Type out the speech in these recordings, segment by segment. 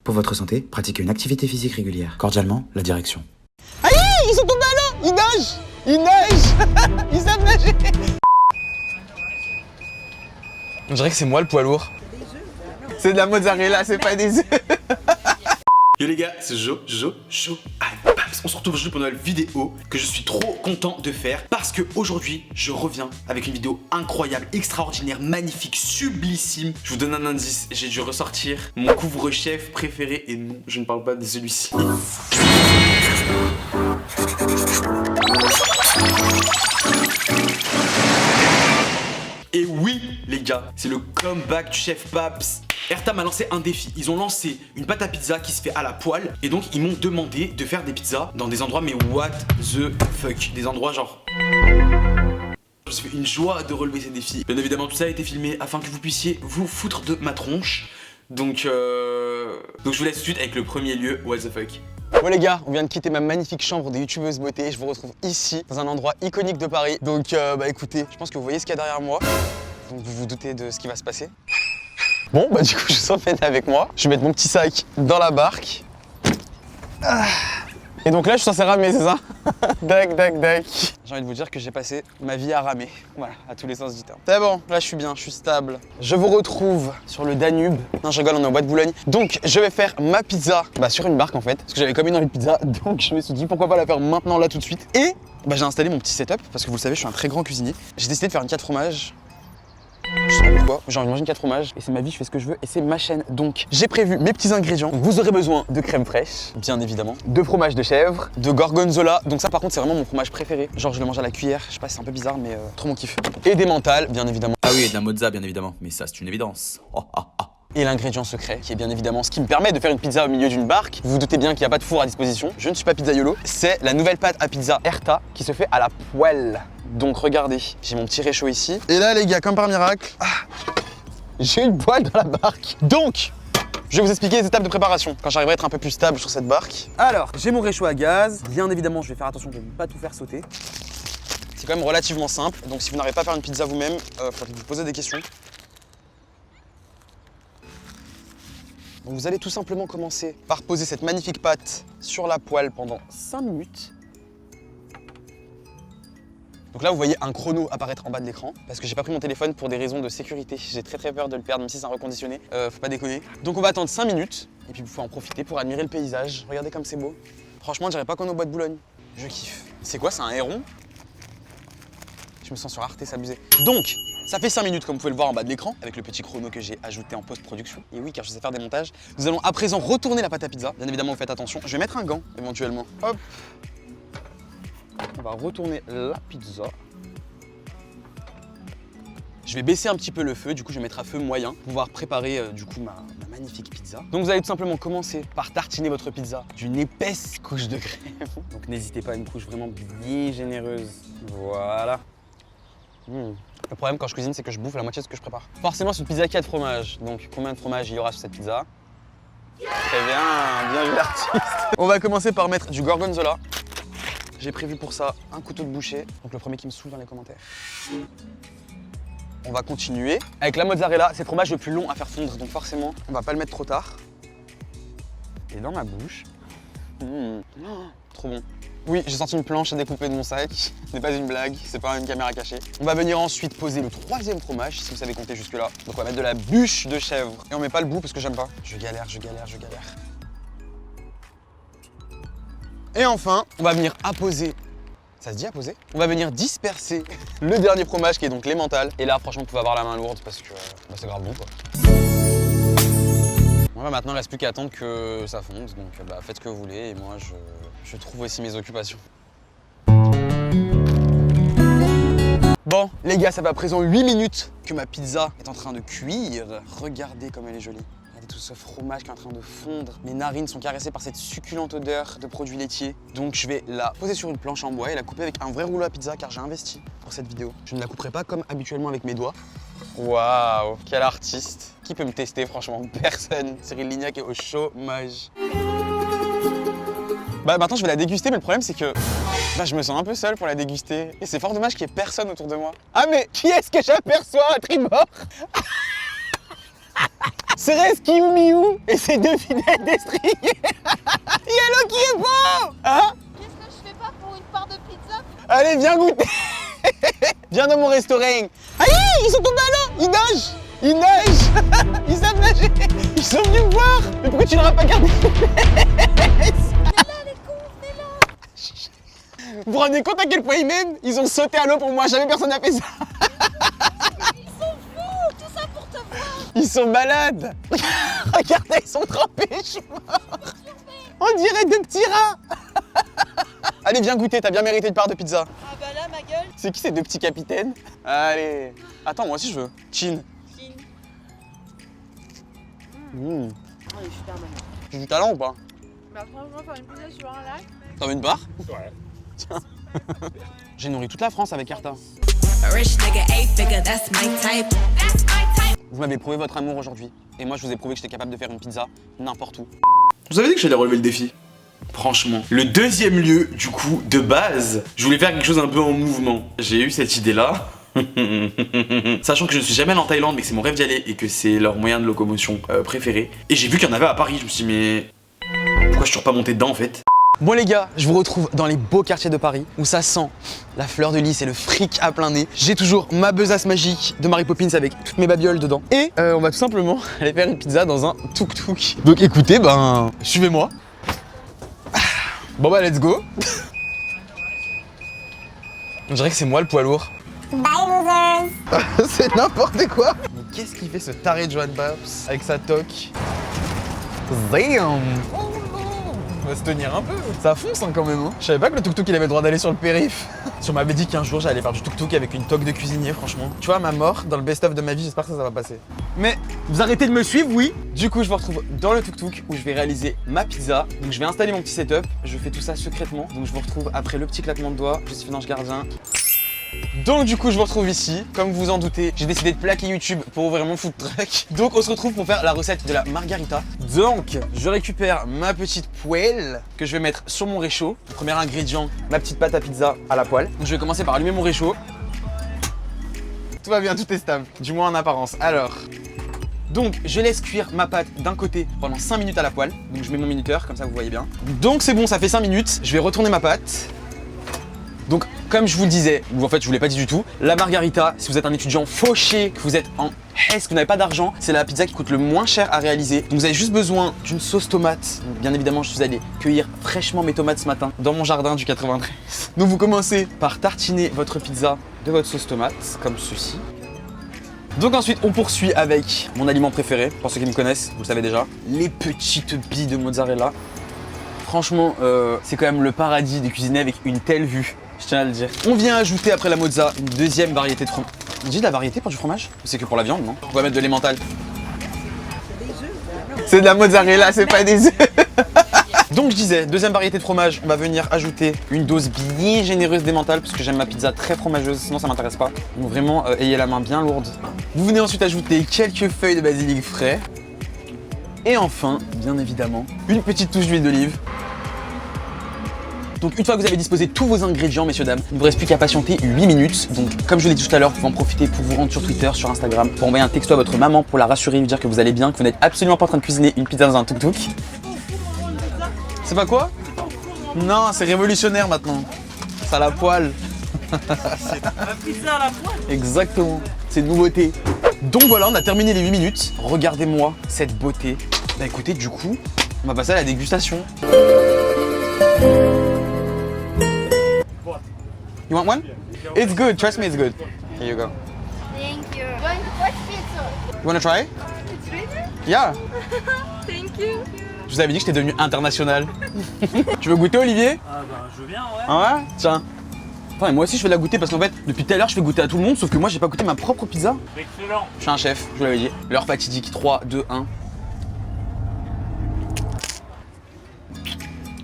Pour votre santé, pratiquez une activité physique régulière. Cordialement, la direction. Aïe, ils sont tombés à l'eau. Ils nagent. Ils nagent. Ils savent nager. On dirait que c'est moi le poids lourd. C'est de la mozzarella, c'est pas des œufs. Yo les gars, c'est Jo. On se retrouve aujourd'hui pour une nouvelle vidéo que je suis trop content de faire parce que aujourd'hui je reviens avec une vidéo incroyable, extraordinaire, magnifique, sublissime. Je vous donne un indice, j'ai dû ressortir mon couvre-chef préféré et non, je ne parle pas de celui-ci. Et oui les gars, c'est le comeback du chef Paps. Erta m'a lancé un défi, ils ont lancé une pâte à pizza qui se fait à la poêle et donc ils m'ont demandé de faire des pizzas dans des endroits mais what the fuck, des endroits genre... Je me suis fait une joie de relever ces défis. Bien évidemment tout ça a été filmé afin que vous puissiez vous foutre de ma tronche. Donc je vous laisse tout de suite avec le premier lieu, what the fuck. Bon les gars, on vient de quitter ma magnifique chambre de youtubeuse beauté. Je vous retrouve ici, dans un endroit iconique de Paris. Donc bah écoutez, je pense que vous voyez ce qu'il y a derrière moi. Donc vous vous doutez de ce qui va se passer. Bon bah du coup je vous emmène avec moi. Je vais mettre mon petit sac dans la barque. Et donc là je suis censé ramer, c'est ça? Dac. J'ai envie de vous dire que j'ai passé ma vie à ramer. Voilà, à tous les sens du terme. C'est bon, là je suis bien, je suis stable. Je vous retrouve sur le Danube. Non je rigole, on est au bois de Boulogne. Donc je vais faire ma pizza sur une barque en fait. Parce que j'avais comme une envie de pizza. Donc je me suis dit pourquoi pas la faire maintenant là tout de suite. Et j'ai installé mon petit setup. Parce que vous le savez, je suis un très grand cuisinier. J'ai décidé de faire une 4 fromages. Je sais pas pourquoi, j'ai envie de manger une 4 fromages et c'est ma vie, je fais ce que je veux et c'est ma chaîne. Donc j'ai prévu mes petits ingrédients. Donc, vous aurez besoin de crème fraîche, bien évidemment, de fromage de chèvre, de gorgonzola. Donc ça par contre c'est vraiment mon fromage préféré. Genre je le mange à la cuillère, je sais pas, c'est un peu bizarre mais trop mon kiff. Et des mentales, bien évidemment. Ah oui, et de la mozza bien évidemment, mais ça c'est une évidence. Et l'ingrédient secret, qui est bien évidemment ce qui me permet de faire une pizza au milieu d'une barque. Vous vous doutez bien qu'il n'y a pas de four à disposition. Je ne suis pas pizzaiolo. C'est la nouvelle pâte à pizza Erta qui se fait à la poêle. Donc regardez, j'ai mon petit réchaud ici. Et là les gars, comme par miracle, j'ai une poêle dans la barque. Donc, je vais vous expliquer les étapes de préparation quand j'arriverai à être un peu plus stable sur cette barque. Alors, j'ai mon réchaud à gaz. Bien évidemment, je vais faire attention de ne pas tout faire sauter. C'est quand même relativement simple. Donc si vous n'arrivez pas à faire une pizza vous-même, il faudrait vous poser des questions. Donc vous allez tout simplement commencer par poser cette magnifique pâte sur la poêle pendant 5 minutes. Donc là vous voyez un chrono apparaître en bas de l'écran parce que j'ai pas pris mon téléphone pour des raisons de sécurité. J'ai très peur de le perdre même si c'est un reconditionné, faut pas déconner. Donc on va attendre 5 minutes et puis vous pouvez en profiter pour admirer le paysage. Regardez comme c'est beau. Franchement je dirais pas qu'on est au bois de Boulogne. Je kiffe. C'est quoi, c'est un héron? Je me sens sur Arte, c'est abusé. Donc ça fait 5 minutes comme vous pouvez le voir en bas de l'écran avec le petit chrono que j'ai ajouté en post-production. Et oui car je sais faire des montages. Nous allons à présent retourner la pâte à pizza. Bien évidemment vous faites attention. Je vais mettre un gant éventuellement. Hop. On va retourner la pizza. Je vais baisser un petit peu le feu, du coup je vais mettre à feu moyen pour pouvoir préparer du coup ma magnifique pizza. Donc vous allez tout simplement commencer par tartiner votre pizza d'une épaisse couche de crème. Donc n'hésitez pas à une couche vraiment bien généreuse. Voilà. Le problème quand je cuisine, c'est que je bouffe la moitié de ce que je prépare. Forcément c'est une pizza 4 fromages, donc combien de fromages il y aura sur cette pizza? Très bien joué l'artiste. On va commencer par mettre du gorgonzola. J'ai prévu pour ça un couteau de boucher, donc le premier qui me saoule dans les commentaires. On va continuer avec la mozzarella, c'est le fromage le plus long à faire fondre, donc forcément on va pas le mettre trop tard. Et dans ma bouche, trop bon. Oui, j'ai senti une planche à découper de mon sac, ce n'est pas une blague, c'est pas une caméra cachée. On va venir ensuite poser le troisième fromage, si vous savez compter jusque là. Donc on va mettre de la bûche de chèvre. Et on met pas le bout parce que j'aime pas. Je galère. Et enfin, on va venir apposer. Ça se dit apposer? On va venir disperser le dernier fromage qui est donc l'emmental. Et là, franchement, vous pouvez avoir la main lourde parce que c'est grave bon quoi. Voilà, maintenant, il ne reste plus qu'à attendre que ça fonde. Donc faites ce que vous voulez et moi, je trouve aussi mes occupations. Bon, les gars, ça fait à présent 8 minutes que ma pizza est en train de cuire. Regardez comme elle est jolie. Regardez tout ce fromage qui est en train de fondre. Mes narines sont caressées par cette succulente odeur de produits laitiers. Donc je vais la poser sur une planche en bois et la couper avec un vrai rouleau à pizza car j'ai investi pour cette vidéo. Je ne la couperai pas comme habituellement avec mes doigts. Waouh, quel artiste. Qui peut me tester franchement? Personne. Cyril Lignac est au chômage. Maintenant je vais la déguster mais le problème c'est que je me sens un peu seul pour la déguster. Et c'est fort dommage qu'il n'y ait personne autour de moi. Ah mais qui est-ce que j'aperçois à tribord? Serait-ce Kiyu Miyu et ses deux fidèles destriers. Yellow qui est beau. Hein? Qu'est-ce que je fais pas pour une part de pizza? Allez, viens goûter. Viens dans mon restaurant. Aïe, ils sont tombés à l'eau. Ils nagent. Ils nagent. Ils savent nager. Ils sont venus me voir. Mais pourquoi tu leur as pas gardé? Vous vous rendez compte à quel point ils m'aiment? Ils ont sauté à l'eau pour moi, jamais personne n'a fait ça. Ils sont fous! Tout ça pour te voir! Ils sont malades. Regardez, ils sont trempés, je suis mort. On dirait deux petits rats. Allez, viens goûter, t'as bien mérité une part de pizza. Ah bah là, ma gueule! C'est qui ces deux petits capitaines? Allez. Attends, moi aussi je veux. Chin. Chin. Mmh. Oh, il est super malin. J'ai du talent ou pas? Bah franchement, faire une pizza sur un lac. T'en veux une part? Ouais. Tiens. J'ai nourri toute la France avec Erta. Vous m'avez prouvé votre amour aujourd'hui. Et moi, je vous ai prouvé que j'étais capable de faire une pizza n'importe où. Vous avez dit que j'allais relever le défi. Franchement. Le deuxième lieu, du coup, de base, je voulais faire quelque chose un peu en mouvement. J'ai eu cette idée-là. Sachant que je ne suis jamais allé en Thaïlande, mais que c'est mon rêve d'y aller et que c'est leur moyen de locomotion préféré. Et j'ai vu qu'il y en avait à Paris. Je me suis dit, mais pourquoi je suis toujours pas monté dedans en fait? Bon les gars, je vous retrouve dans les beaux quartiers de Paris où ça sent la fleur de lys et le fric à plein nez. J'ai toujours ma besace magique de Mary Poppins avec toutes mes babioles dedans. Et on va tout simplement aller faire une pizza dans un tuk-tuk. Donc écoutez, suivez-moi. Bon bah let's go. On dirait que c'est moi le poids lourd. Bye losers! C'est n'importe quoi. Mais qu'est-ce qu'il fait ce taré de Joan Babs avec sa toque? Damn. On va se tenir un peu. Ça fonce quand même. Hein. Je savais pas que le tuk-tuk il avait le droit d'aller sur le périph. Si on m'avait dit qu'un jour j'allais faire du tuk-tuk avec une toque de cuisinier, franchement. Tu vois, ma mort dans le best-of de ma vie, j'espère que ça va passer. Mais vous arrêtez de me suivre, oui. Du coup, je vous retrouve dans le tuk-tuk où je vais réaliser ma pizza. Donc je vais installer mon petit setup. Je fais tout ça secrètement. Donc je vous retrouve après le petit claquement de doigts. Je suis l'ange gardien. Donc du coup je vous retrouve ici, comme vous en doutez, j'ai décidé de plaquer YouTube pour ouvrir mon food truck. Donc on se retrouve pour faire la recette de la margarita. Donc je récupère ma petite poêle que je vais mettre sur mon réchaud. Premier ingrédient, ma petite pâte à pizza à la poêle. Donc je vais commencer par allumer mon réchaud. Tout va bien, tout est stable, du moins en apparence. Alors, donc je laisse cuire ma pâte d'un côté pendant 5 minutes à la poêle. Donc je mets mon minuteur, comme ça vous voyez bien. Donc c'est bon, ça fait 5 minutes, je vais retourner ma pâte. Donc, comme je vous le disais, ou en fait je vous l'ai pas dit du tout, la margarita, si vous êtes un étudiant fauché, que vous êtes en haisse, que vous n'avez pas d'argent, c'est la pizza qui coûte le moins cher à réaliser. Donc vous avez juste besoin d'une sauce tomate. Donc, bien évidemment, je suis allé cueillir fraîchement mes tomates ce matin dans mon jardin du 93. Donc vous commencez par tartiner votre pizza de votre sauce tomate, comme ceci. Donc ensuite, on poursuit avec mon aliment préféré, pour ceux qui me connaissent, vous le savez déjà, les petites billes de mozzarella. Franchement, c'est quand même le paradis de cuisiner avec une telle vue. Je tiens à le dire. On vient ajouter après la mozza une deuxième variété de fromage. On dit de la variété pour du fromage? C'est que pour la viande, non? On va mettre de l'emmental. C'est de la mozzarella, c'est pas des œufs. Donc je disais, deuxième variété de fromage, on va venir ajouter une dose bien généreuse d'emmental parce que j'aime ma pizza très fromageuse, sinon ça m'intéresse pas. Donc vraiment, ayez la main bien lourde. Vous venez ensuite ajouter quelques feuilles de basilic frais. Et enfin, bien évidemment, une petite touche d'huile d'olive. Donc une fois que vous avez disposé tous vos ingrédients, messieurs, dames, il ne vous reste plus qu'à patienter 8 minutes. Donc comme je l'ai dit tout à l'heure, vous pouvez en profiter pour vous rendre sur Twitter, sur Instagram, pour envoyer un texto à votre maman pour la rassurer, lui dire que vous allez bien, que vous n'êtes absolument pas en train de cuisiner une pizza dans un tuk-tuk. C'est pas quoi? Non, c'est révolutionnaire maintenant. C'est à la poêle. C'est la pizza à la poêle. Exactement, c'est une nouveauté. Donc voilà, on a terminé les 8 minutes. Regardez-moi cette beauté. Bah écoutez, du coup, on va passer à la dégustation. You want one? It's good, trust me, it's good. Here you go. Thank you. What pizza? You wanna try? It's really? Yeah. Thank you. Je vous avais dit que j'étais devenu international. Tu veux goûter, Olivier? Ah bah je veux bien, ouais. Ah ouais? Tiens. Enfin, moi aussi je vais la goûter parce qu'en fait, depuis tout à l'heure, je fais goûter à tout le monde, sauf que moi j'ai pas goûté ma propre pizza. Excellent. Je suis un chef, je vous l'avais dit. L'heure fatidique, 3, 2, 1.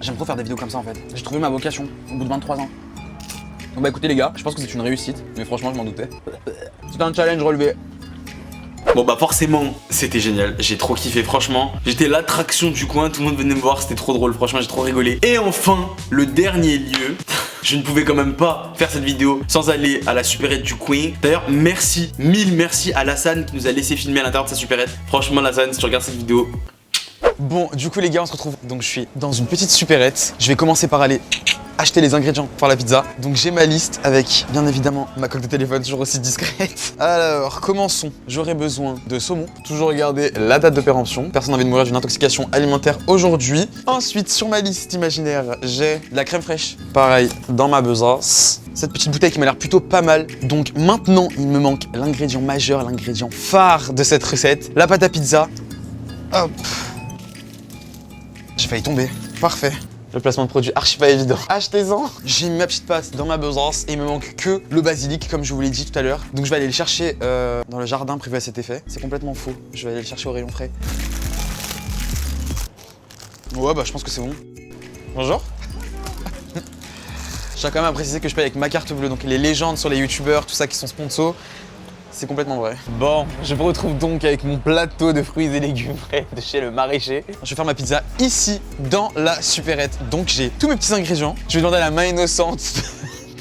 J'aime trop faire des vidéos comme ça en fait. J'ai trouvé ma vocation au bout de 23 ans. Donc bah écoutez les gars, je pense que c'est une réussite, mais franchement je m'en doutais. C'est un challenge relevé. Bon bah forcément, c'était génial, j'ai trop kiffé franchement. J'étais l'attraction du coin, tout le monde venait me voir, c'était trop drôle, franchement j'ai trop rigolé. Et enfin, le dernier lieu, je ne pouvais quand même pas faire cette vidéo sans aller à la supérette du coin. D'ailleurs, merci, mille merci à Lassane qui nous a laissé filmer à l'intérieur de sa supérette. Franchement, Lassane, si tu regardes cette vidéo. Bon, du coup les gars, on se retrouve. Donc je suis dans une petite supérette. Je vais commencer par aller acheter les ingrédients pour la pizza. Donc j'ai ma liste avec, bien évidemment, ma coque de téléphone toujours aussi discrète. Alors, commençons. J'aurai besoin de saumon. Toujours regarder la date de péremption. Personne n'a envie de mourir d'une intoxication alimentaire aujourd'hui. Ensuite, sur ma liste imaginaire, j'ai de la crème fraîche. Pareil, dans ma besace. Cette petite bouteille qui m'a l'air plutôt pas mal. Donc maintenant, il me manque l'ingrédient majeur, l'ingrédient phare de cette recette. La pâte à pizza. Hop. J'ai failli tomber. Parfait. Le placement de produit archi pas évident. Achetez-en. J'ai mis ma petite pâte dans ma besace et il me manque que le basilic comme je vous l'ai dit tout à l'heure. Donc je vais aller le chercher dans le jardin prévu à cet effet. C'est complètement faux. Je vais aller le chercher au rayon frais. Ouais bah je pense que c'est bon. Bonjour. Je tiens quand même à préciser que je paye avec ma carte bleue. Donc les légendes sur les youtubeurs, tout ça qui sont sponsors. C'est complètement vrai. Bon, je me retrouve donc avec mon plateau de fruits et légumes frais de chez le maraîcher. Je vais faire ma pizza ici, dans la supérette. Donc j'ai tous mes petits ingrédients. Je vais demander à la main innocente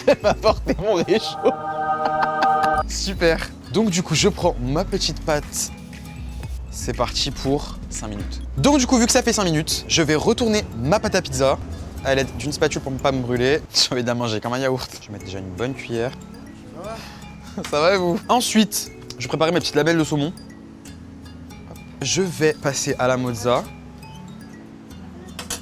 de m'apporter mon réchaud. Super. Donc du coup, je prends ma petite pâte. C'est parti pour 5 minutes. Donc du coup, vu que ça fait 5 minutes, je vais retourner ma pâte à pizza à l'aide d'une spatule pour ne pas me brûler. J'ai envie de la manger comme un yaourt. Je vais mettre déjà une bonne cuillère. Ça va et vous? Ensuite, je vais préparer mes petites labelles de saumon. Je vais passer à la mozza.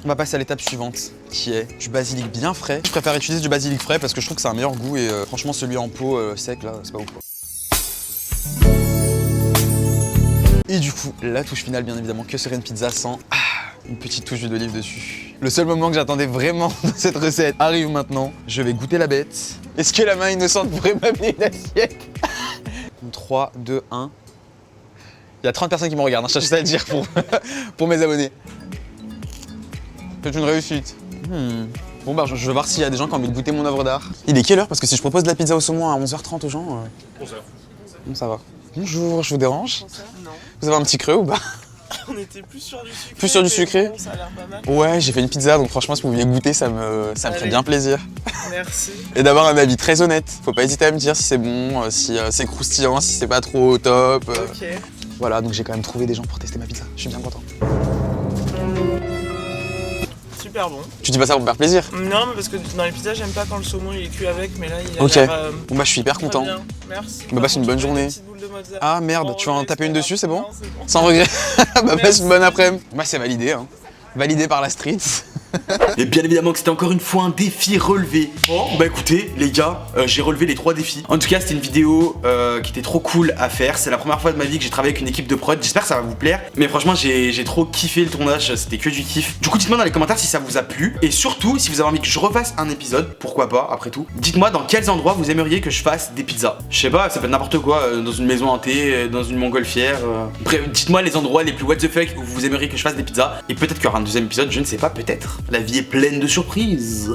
On va passer à l'étape suivante, qui est du basilic bien frais. Je préfère utiliser du basilic frais parce que je trouve que ça a un meilleur goût et franchement celui en pot sec là, c'est pas ouf quoi. Et du coup, la touche finale bien évidemment, que serait une pizza sans une petite touche d'huile d'olive dessus. Le seul moment que j'attendais vraiment dans cette recette arrive maintenant. Je vais goûter la bête. Est-ce que la main innocente pourrait m'amener une assiette? 3, 2, 1. Il y a 30 personnes qui me regardent, je tiens à le dire pour mes abonnés. C'est une réussite. Bon bah je vais voir s'il y a des gens qui ont envie de goûter mon œuvre d'art. Il est quelle heure? Parce que si je propose de la pizza au saumon à 11h30 aux gens... Bon ça va. Bonjour, je vous dérange? Non. Vous avez un petit creux ou pas? On était plus sur du sucré. Plus sur du sucré? Bon, ça a l'air pas mal. Ouais, j'ai fait une pizza, donc franchement, si vous vouliez goûter, ça me ferait bien plaisir. Merci. Et d'avoir un avis très honnête. Faut pas hésiter à me dire si c'est bon, si c'est croustillant, si c'est pas trop au top. Ok. Voilà, donc j'ai quand même trouvé des gens pour tester ma pizza. Je suis bien content. Super bon. Tu dis pas ça pour me faire plaisir? Non, mais parce que dans les pizzas, j'aime pas quand le saumon il est cuit avec, mais là il a Ok. l'air, Bon bah je suis hyper très content. bien. Merci. Bah, passe une bonne journée. Mozza. Ah merde, Bon, tu vas en taper une dessus, c'est bon? Non, c'est bon. Sans regret. Bah passe Merci. une bonne après-midi. Bah c'est validé, hein. Validé par la street. Et bien évidemment que c'était encore une fois un défi relevé. Bah écoutez les gars, j'ai relevé les 3 défis. En tout cas c'était une vidéo qui était trop cool à faire. C'est la première fois de ma vie que j'ai travaillé avec une équipe de prod. J'espère que ça va vous plaire. Mais franchement j'ai trop kiffé le tournage, c'était que du kiff. Du coup dites-moi dans les commentaires si ça vous a plu. Et surtout si vous avez envie que je refasse un épisode, pourquoi pas après tout. Dites-moi dans quels endroits vous aimeriez que je fasse des pizzas. Je sais pas, ça peut être n'importe quoi, dans une maison hantée, dans une montgolfière. Bref, dites-moi les endroits les plus what the fuck où vous aimeriez que je fasse des pizzas. Et peut-être qu'il y aura un deuxième épisode, je ne sais pas, peut-être. La vie est pleine de surprises.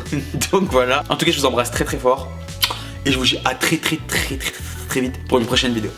Donc voilà. En tout cas, je vous embrasse très très fort. Et je vous dis à très vite pour une prochaine vidéo.